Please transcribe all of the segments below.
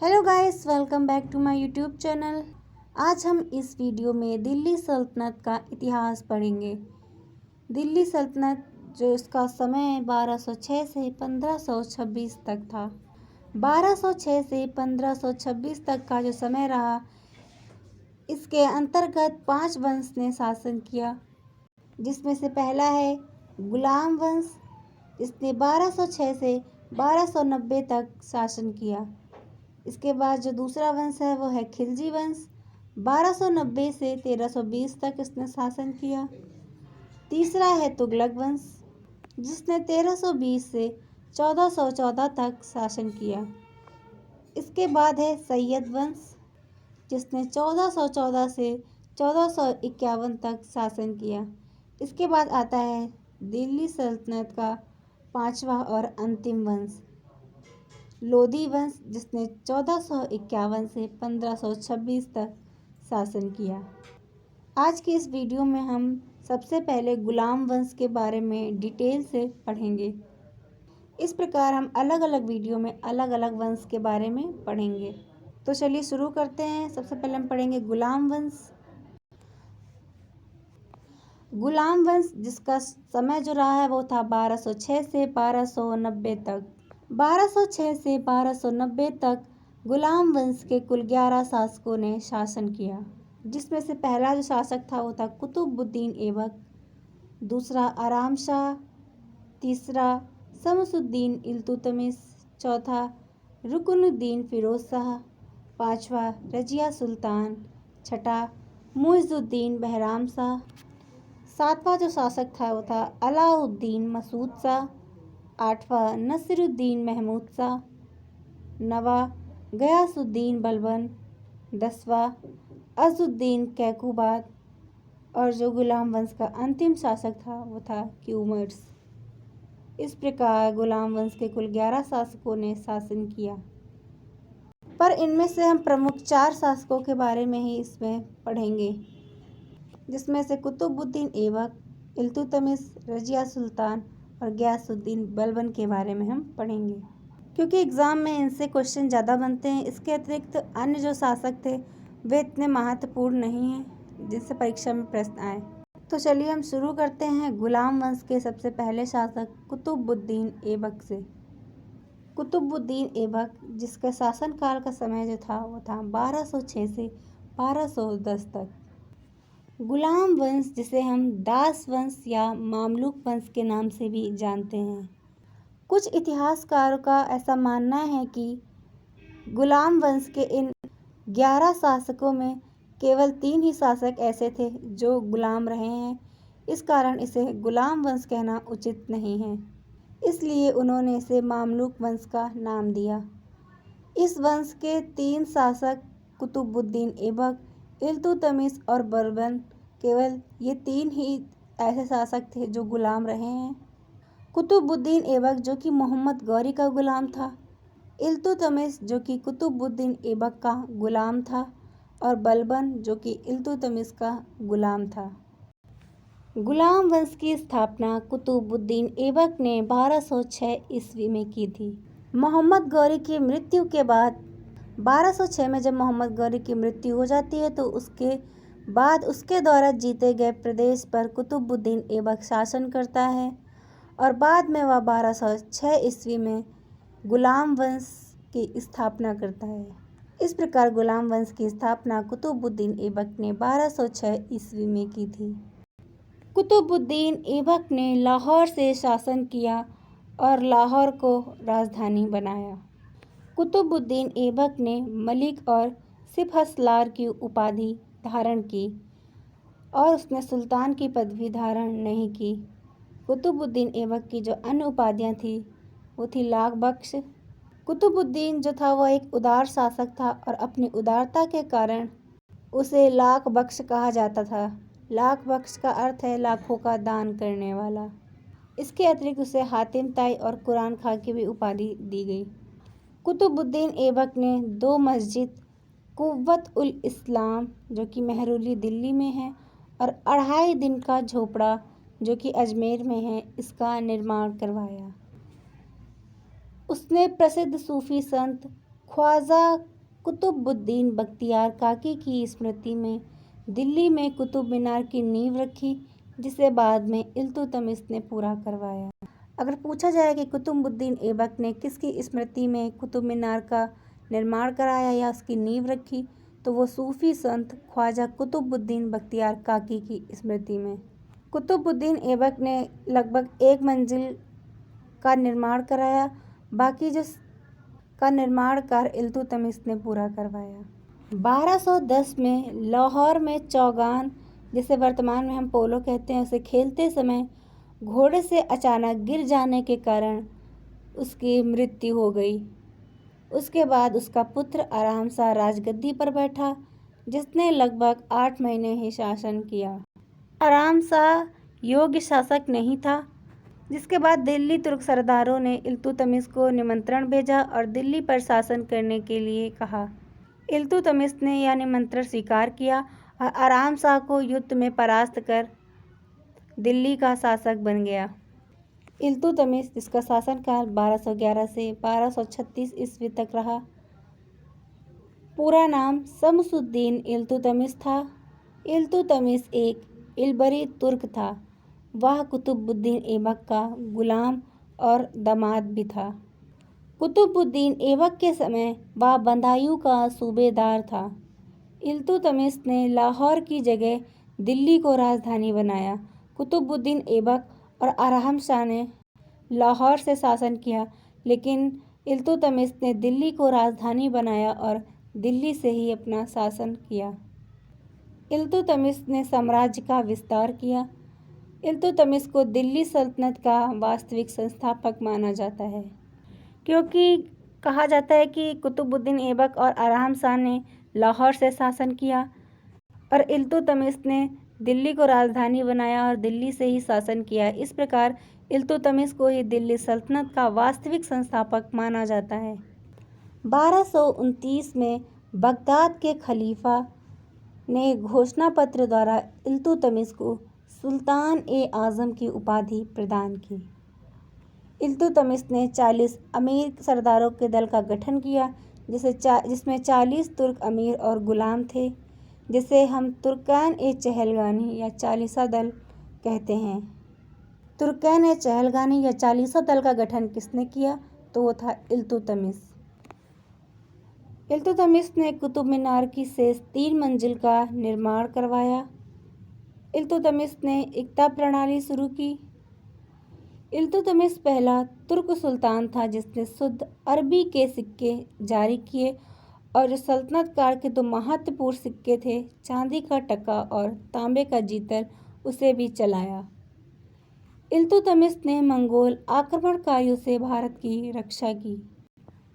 Hello guys, welcome back to my YouTube channel. आज हम इस वीडियो में दिल्ली सल्तनत का इतिहास पढ़ेंगे। दिल्ली सल्तनत जो इसका समय 1206 से 1526 तक था। 1206 से 1526 तक का जो समय रहा, इसके अंतर्गत 5 वंश ने शासन किया, जिसमें से पहला है गुलाम वंश, जिसने 1206 से 1290 तक शासन किया। इसके बाद जो दूसरा वंश है वो है खिलजी वंश। 1290 से 1320 तक इसने शासन किया। तीसरा है तुगलक वंश, जिसने 1320 से 1414 तक शासन किया। इसके बाद है सैयद वंश, जिसने 1414 से 1451 तक शासन किया। इसके बाद आता है दिल्ली सल्तनत का पांचवा और अंतिम वंश, लोधी वंश, जिसने 1451 से 1526 तक शासन किया। आज की इस वीडियो में हम सबसे पहले गुलाम वंश के बारे में डिटेल से पढ़ेंगे। इस प्रकार हम अलग अलग वीडियो में अलग अलग वंश के बारे में पढ़ेंगे। तो चलिए शुरू करते हैं। सबसे पहले हम पढ़ेंगे गुलाम वंश। गुलाम वंश जिसका समय जो रहा है वो था 1206 से 1290 तक। 1206 से 1290 तक गुलाम वंश के कुल 11 शासकों ने शासन किया, जिसमें से पहला जो शासक था वो था कुतुबुद्दीन ऐबक, दूसरा आराम शाह, तीसरा शमसुद्दीन इल्तुतमिश, चौथा रुकनुद्दीन फिरोज शाह, पांचवा रजिया सुल्तान, छठा मुइजुद्दीन बहराम शाह, सातवां जो शासक था वो था अलाउद्दीन मसूद शाह, आठवां नसीरुद्दीन महमूद शाह, नवा गयासुद्दीन बलबन, 10वां अजुद्दीन कैकुबाद, और जो गुलाम वंश का अंतिम शासक था वो था क्यूमर्स। इस प्रकार गुलाम वंश के कुल 11 शासकों ने शासन किया, पर इनमें से हम प्रमुख 4 शासकों के बारे में ही इसमें पढ़ेंगे, जिसमें से कुतुबुद्दीन ऐबक, इल्तुतमिश, रजिया सुल्तान और गयासुद्दीन बलबन के बारे में हम पढ़ेंगे, क्योंकि एग्ज़ाम में इनसे क्वेश्चन ज़्यादा बनते हैं। इसके अतिरिक्त अन्य जो शासक थे वे इतने महत्वपूर्ण नहीं हैं जिससे परीक्षा में प्रश्न आए। तो चलिए हम शुरू करते हैं गुलाम वंश के सबसे पहले शासक कुतुबुद्दीन ऐबक से। कुतुबुद्दीन ऐबक जिसका शासनकाल का समय जो था वो था 1206 से 1210 तक। गुलाम वंश जिसे हम दास वंश या मामलुक वंश के नाम से भी जानते हैं। कुछ इतिहासकारों का ऐसा मानना है कि गुलाम वंश के इन 11 शासकों में केवल 3 ही शासक ऐसे थे जो गुलाम रहे हैं। इस कारण इसे गुलाम वंश कहना उचित नहीं है, इसलिए उन्होंने इसे मामलुक वंश का नाम दिया। इस वंश के 3 शासक कुतुबुद्दीन ऐबक, इल्तुतमिश और बलबन, केवल ये 3 ही ऐसे शासक थे जो गुलाम रहे हैं। कुतुबुद्दीन ऐबक जो कि मोहम्मद गौरी का गुलाम था, इल्तुतमिश जो कि कुतुबुद्दीन ऐबक का गुलाम था, और बलबन जो कि इल्तुतमिश का गुलाम था। गुलाम वंश की स्थापना कुतुबुद्दीन ऐबक ने 1206 ईस्वी में की थी। मोहम्मद गौरी की मृत्यु के बाद 1206 में जब मोहम्मद गौरी की मृत्यु हो जाती है तो उसके बाद उसके द्वारा जीते गए प्रदेश पर कुतुबुद्दीन ऐबक शासन करता है, और बाद में वह 1206 ईस्वी में गुलाम वंश की स्थापना करता है। इस प्रकार गुलाम वंश की स्थापना कुतुबुद्दीन ऐबक ने 1206 ईस्वी में की थी। कुतुबुद्दीन ऐबक ने लाहौर से शासन किया और लाहौर को राजधानी बनाया। कुतुबुद्दीन ऐबक ने मलिक और सिपहसालार की उपाधि धारण की और उसने सुल्तान की पदवी धारण नहीं की। कुतुबुद्दीन ऐबक की जो अन्य उपाधियाँ थी वो थी लाख बख्श। कुतुबुद्दीन जो था वह एक उदार शासक था और अपनी उदारता के कारण उसे लाख बख्श कहा जाता था। लाख बख्श का अर्थ है लाखों का दान करने वाला। इसके अतिरिक्त उसे हातिम ताई और कुरान खां की भी उपाधि दी गई। कुतुबुद्दीन ऐबक ने 2 मस्जिद, कुव्वत उल इस्लाम जो कि मेहरौली दिल्ली में है, और 2.5 दिन का झोपड़ा जो कि अजमेर में है, इसका निर्माण करवाया। उसने प्रसिद्ध सूफी संत ख्वाजा कुतुबुद्दीन बख्तियार काकी की स्मृति में दिल्ली में कुतुब मीनार की नींव रखी, जिसे बाद में इल्तुतमिश ने पूरा करवाया। अगर पूछा जाए कि कुतुबुद्दीन ऐबक ने किसकी स्मृति में कुतुब मीनार का निर्माण कराया या उसकी नींव रखी, तो वो सूफी संत ख्वाजा कुतुबुद्दीन बख्तियार काकी की स्मृति में। कुतुबुद्दीन ऐबक ने लगभग 1 मंजिल का निर्माण कराया, बाकी जो का निर्माण कार्य इल्तुतमिश ने पूरा करवाया। 1210 में लाहौर में चौगान, जिसे वर्तमान में हम पोलो कहते हैं, उसे खेलते समय घोड़े से अचानक गिर जाने के कारण उसकी मृत्यु हो गई। उसके बाद उसका पुत्र आराम शाह राजगद्दी पर बैठा, जिसने लगभग 8 महीने ही शासन किया। आराम शाह योग्य शासक नहीं था, जिसके बाद दिल्ली तुर्क सरदारों ने इल्तुतमिश को निमंत्रण भेजा और दिल्ली पर शासन करने के लिए कहा। इल्तुतमिश ने यह निमंत्रण स्वीकार किया और आराम शाह को युद्ध में परास्त कर दिल्ली का शासक बन गया। इल्तुतमिश, जिसका शासनकाल 1211 से 1236 ईस्वी तक रहा, पूरा नाम शम्सुद्दीन इल्तुतमिश था। इल्तुतमिश एक इल्बरी तुर्क था। वह कुतुबुद्दीन ऐबक का गुलाम और दामाद भी था। कुतुबुद्दीन ऐबक के समय वह बदायूं का सूबेदार था। इल्तुतमिश ने लाहौर की जगह दिल्ली को राजधानी बनाया। कुतुबुद्दीन ऐबक और आराम शाह ने लाहौर से शासन किया, लेकिन इल्तुतमिश ने दिल्ली को राजधानी बनाया और दिल्ली से ही अपना शासन किया। इल्तुतमिश ने साम्राज्य का विस्तार किया। इल्तुतमिश को दिल्ली सल्तनत का वास्तविक संस्थापक माना जाता है, क्योंकि कहा जाता है कि कुतुबुद्दीन ऐबक और आराम शाह ने लाहौर से शासन किया और इल्तुतमिश ने दिल्ली को राजधानी बनाया और दिल्ली से ही शासन किया। इस प्रकार इल्तुतमिश को ही दिल्ली सल्तनत का वास्तविक संस्थापक माना जाता है। 1229 में बगदाद के खलीफा ने घोषणा पत्र द्वारा इल्तुतमिश को सुल्तान-ए-आज़म की उपाधि प्रदान की। इल्तुतमिश ने 40 अमीर सरदारों के दल का गठन किया, जिसमें 40 तुर्क अमीर और गुलाम थे, जिसे हम तुर्कैन-ए-चहलगानी या चालीसा दल कहते हैं। तुर्कैन-ए-चहलगानी या चालीसा दल का गठन किसने किया, तो वो था इल्तुतमिश। इल्तुतमिश ने कुतुब मीनार की शेष 3 मंजिल का निर्माण करवाया। इल्तुतमिश ने इक्ता प्रणाली शुरू की। इल्तुतमिश पहला तुर्क सुल्तान था जिसने शुद्ध अरबी के सिक्के जारी किए और जो सल्तनत काल के 2 महत्वपूर्ण सिक्के थे, चांदी का टका और तांबे का जीतर, उसे भी चलाया। इल्तुतमिश ने मंगोल आक्रमणकारियों से भारत की रक्षा की।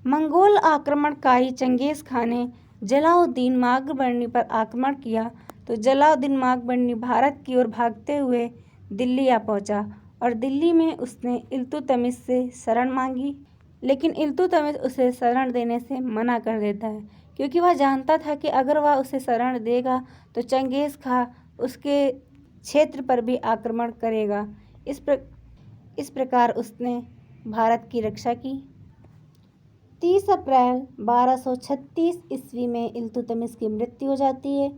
मंगोल आक्रमणकारी चंगेज खान ने जलालुद्दीन मागबर्नी पर आक्रमण किया, तो जलालुद्दीन मागबर्नी भारत की ओर भागते हुए दिल्ली आ पहुंचा और दिल्ली में उसने इल्तुतमिश से शरण मांगी, लेकिन इल्तुतमिश उसे शरण देने से मना कर देता है, क्योंकि वह जानता था कि अगर वह उसे शरण देगा तो चंगेज खां उसके क्षेत्र पर भी आक्रमण करेगा। इस प्रकार उसने भारत की रक्षा की। 30 अप्रैल 1236 ईस्वी में इल्तुतमिश की मृत्यु हो जाती है।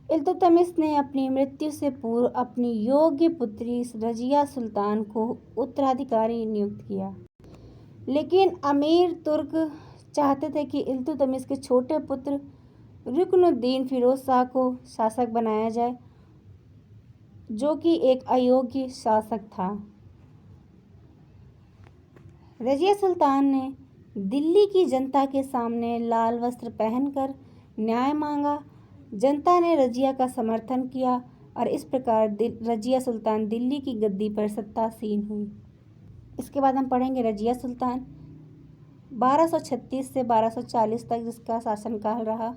इल्तुतमिश ने अपनी मृत्यु से पूर्व अपनी योग्य पुत्री रजिया सुल्तान को उत्तराधिकारी नियुक्त किया, लेकिन अमीर तुर्क चाहते थे कि इल्तुतमिश के छोटे पुत्र रुकनुद्दीन फिरोज शाह को शासक बनाया जाए, जो कि एक अयोग्य शासक था। रजिया सुल्तान ने दिल्ली की जनता के सामने लाल वस्त्र पहनकर न्याय मांगा। जनता ने रजिया का समर्थन किया और इस प्रकार रजिया सुल्तान दिल्ली की गद्दी पर सत्तासीन हुई। इसके बाद हम पढ़ेंगे रजिया सुल्तान 1236 से 1240 तक, जिसका शासनकाल रहा।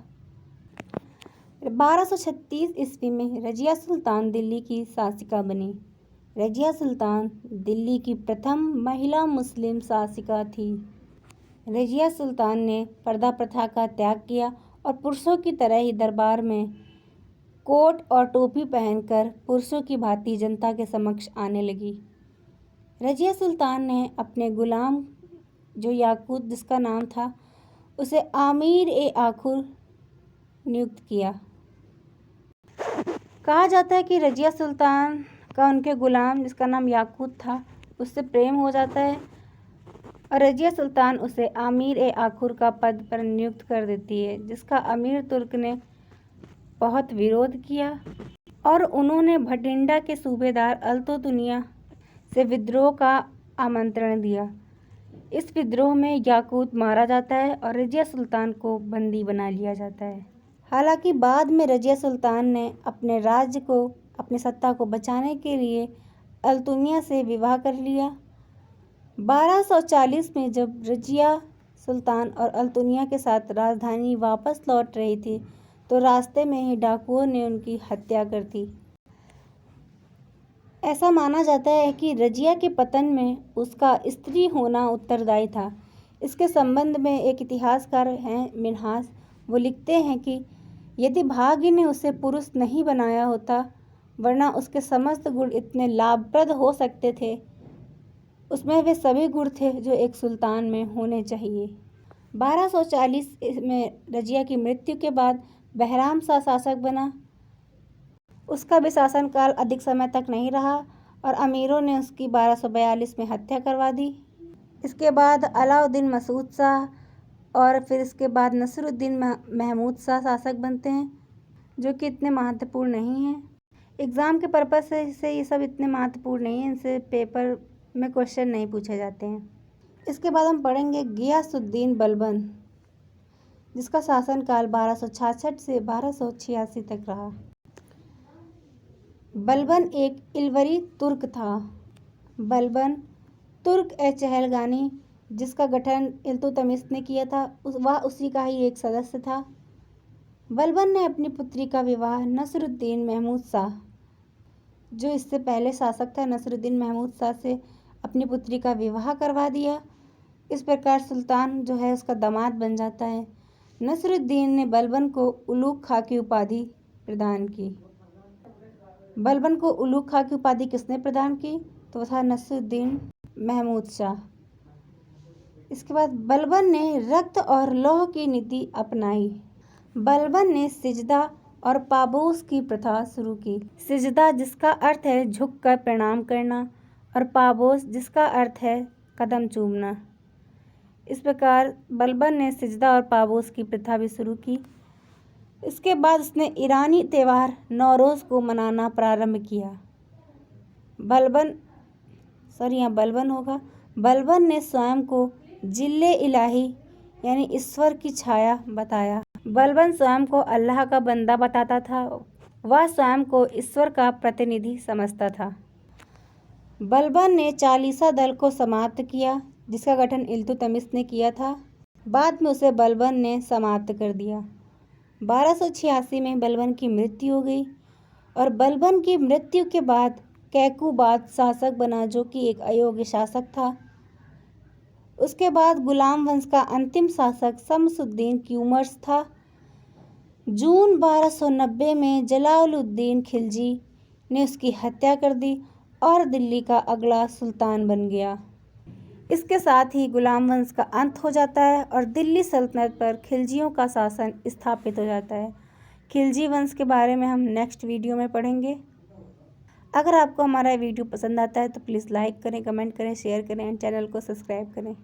1236 ईस्वी में रजिया सुल्तान दिल्ली की शासिका बनी। रजिया सुल्तान दिल्ली की प्रथम महिला मुस्लिम शासिका थी। रजिया सुल्तान ने पर्दा प्रथा का त्याग किया और पुरुषों की तरह ही दरबार में कोट और टोपी पहनकर पुरुषों की भांति जनता के समक्ष आने लगी। रजिया सुल्तान ने अपने गुलाम जो याकूत जिसका नाम था, उसे आमीर ए आखुर नियुक्त किया। कहा जाता है कि रजिया सुल्तान का उनके गुलाम जिसका नाम याकूत था उससे प्रेम हो जाता है और रजिया सुल्तान उसे आमीर ए आखुर का पद पर नियुक्त कर देती है, जिसका अमीर तुर्क ने बहुत विरोध किया और उन्होंने भटिंडा के सूबेदार अल्तुतनिया से विद्रोह का आमंत्रण दिया। इस विद्रोह में याकूत मारा जाता है और रजिया सुल्तान को बंदी बना लिया जाता है। हालांकि बाद में रजिया सुल्तान ने अपने राज्य को, अपनी सत्ता को बचाने के लिए अल्तुनिया से विवाह कर लिया। 1240 में जब रजिया सुल्तान और अल्तुनिया के साथ राजधानी वापस लौट रही थी तो रास्ते में ही डाकुओं ने उनकी हत्या कर दी। ऐसा माना जाता है कि रजिया के पतन में उसका स्त्री होना उत्तरदायी था। इसके संबंध में एक इतिहासकार हैं मिन्हास, वो लिखते हैं कि यदि भाग्य ने उसे पुरुष नहीं बनाया होता, वरना उसके समस्त गुण इतने लाभप्रद हो सकते थे, उसमें वे सभी गुण थे जो एक सुल्तान में होने चाहिए। 1240 में रजिया की मृत्यु के बाद बहराम शाह शासक बना। उसका भी शासनकाल अधिक समय तक नहीं रहा और अमीरों ने उसकी 1242 में हत्या करवा दी। इसके बाद अलाउद्दीन मसूद शाह और फिर इसके बाद नसरुद्दीन महमूद शाह शासक बनते हैं, जो कि इतने महत्वपूर्ण नहीं हैं। एग्ज़ाम के पर्पज़ से ये सब इतने महत्वपूर्ण नहीं हैं, इनसे पेपर में क्वेश्चन नहीं पूछे जाते हैं। इसके बाद हम पढ़ेंगे गियासुद्दीन बलबन, जिसका शासनकाल 1266 से 1286 तक रहा। बलबन एक इलवरी तुर्क था। बलबन तुर्क-ए-चहलगानी, जिसका गठन इल्तुतमिश ने किया था, वह उसी का ही एक सदस्य था। बलबन ने अपनी पुत्री का विवाह नसरुद्दीन महमूद शाह, जो इससे पहले शासक था, नसरुद्दीन महमूद शाह से अपनी पुत्री का विवाह करवा दिया। इस प्रकार सुल्तान जो है उसका दामाद बन जाता है। नसरुद्दीन ने बलबन को उलूग खां की उपाधि प्रदान की। बलबन को उलूग खां की उपाधि किसने प्रदान की? तो वह था नसरुद्दीन महमूद शाह। इसके बाद बलबन ने रक्त और लौह की नीति अपनाई। बलबन ने सिजदा और पाबोस की प्रथा शुरू की। सिजदा जिसका अर्थ है झुककर प्रणाम करना और पाबोस जिसका अर्थ है कदम चूमना। इस प्रकार बलबन ने सिजदा और पाबोस की प्रथा भी शुरू की। इसके बाद उसने ईरानी त्यौहार नौरोज़ को मनाना प्रारंभ किया। बलबन ने स्वयं को जिल्ले इलाही यानी ईश्वर की छाया बताया। बलबन स्वयं को अल्लाह का बंदा बताता था। वह स्वयं को ईश्वर का प्रतिनिधि समझता था। बलबन ने चालीसा दल को समाप्त किया, जिसका गठन इल्तुतमिश ने किया था। बाद में उसे बलबन ने समाप्त कर दिया। 1286 में बलबन की मृत्यु हो गई और बलबन की मृत्यु के बाद कैकूबाद शासक बना, जो कि एक अयोग्य शासक था। उसके बाद गुलाम वंश का अंतिम शासक शमसुद्दीन क्यूमर्स था। जून 1290 में जलालुद्दीन खिलजी ने उसकी हत्या कर दी और दिल्ली का अगला सुल्तान बन गया। इसके साथ ही गुलाम वंश का अंत हो जाता है और दिल्ली सल्तनत पर खिलजियों का शासन स्थापित हो जाता है। खिलजी वंश के बारे में हम नेक्स्ट वीडियो में पढ़ेंगे। अगर आपको हमारा वीडियो पसंद आता है तो प्लीज़ लाइक करें, कमेंट करें, शेयर करें एंड चैनल को सब्सक्राइब करें।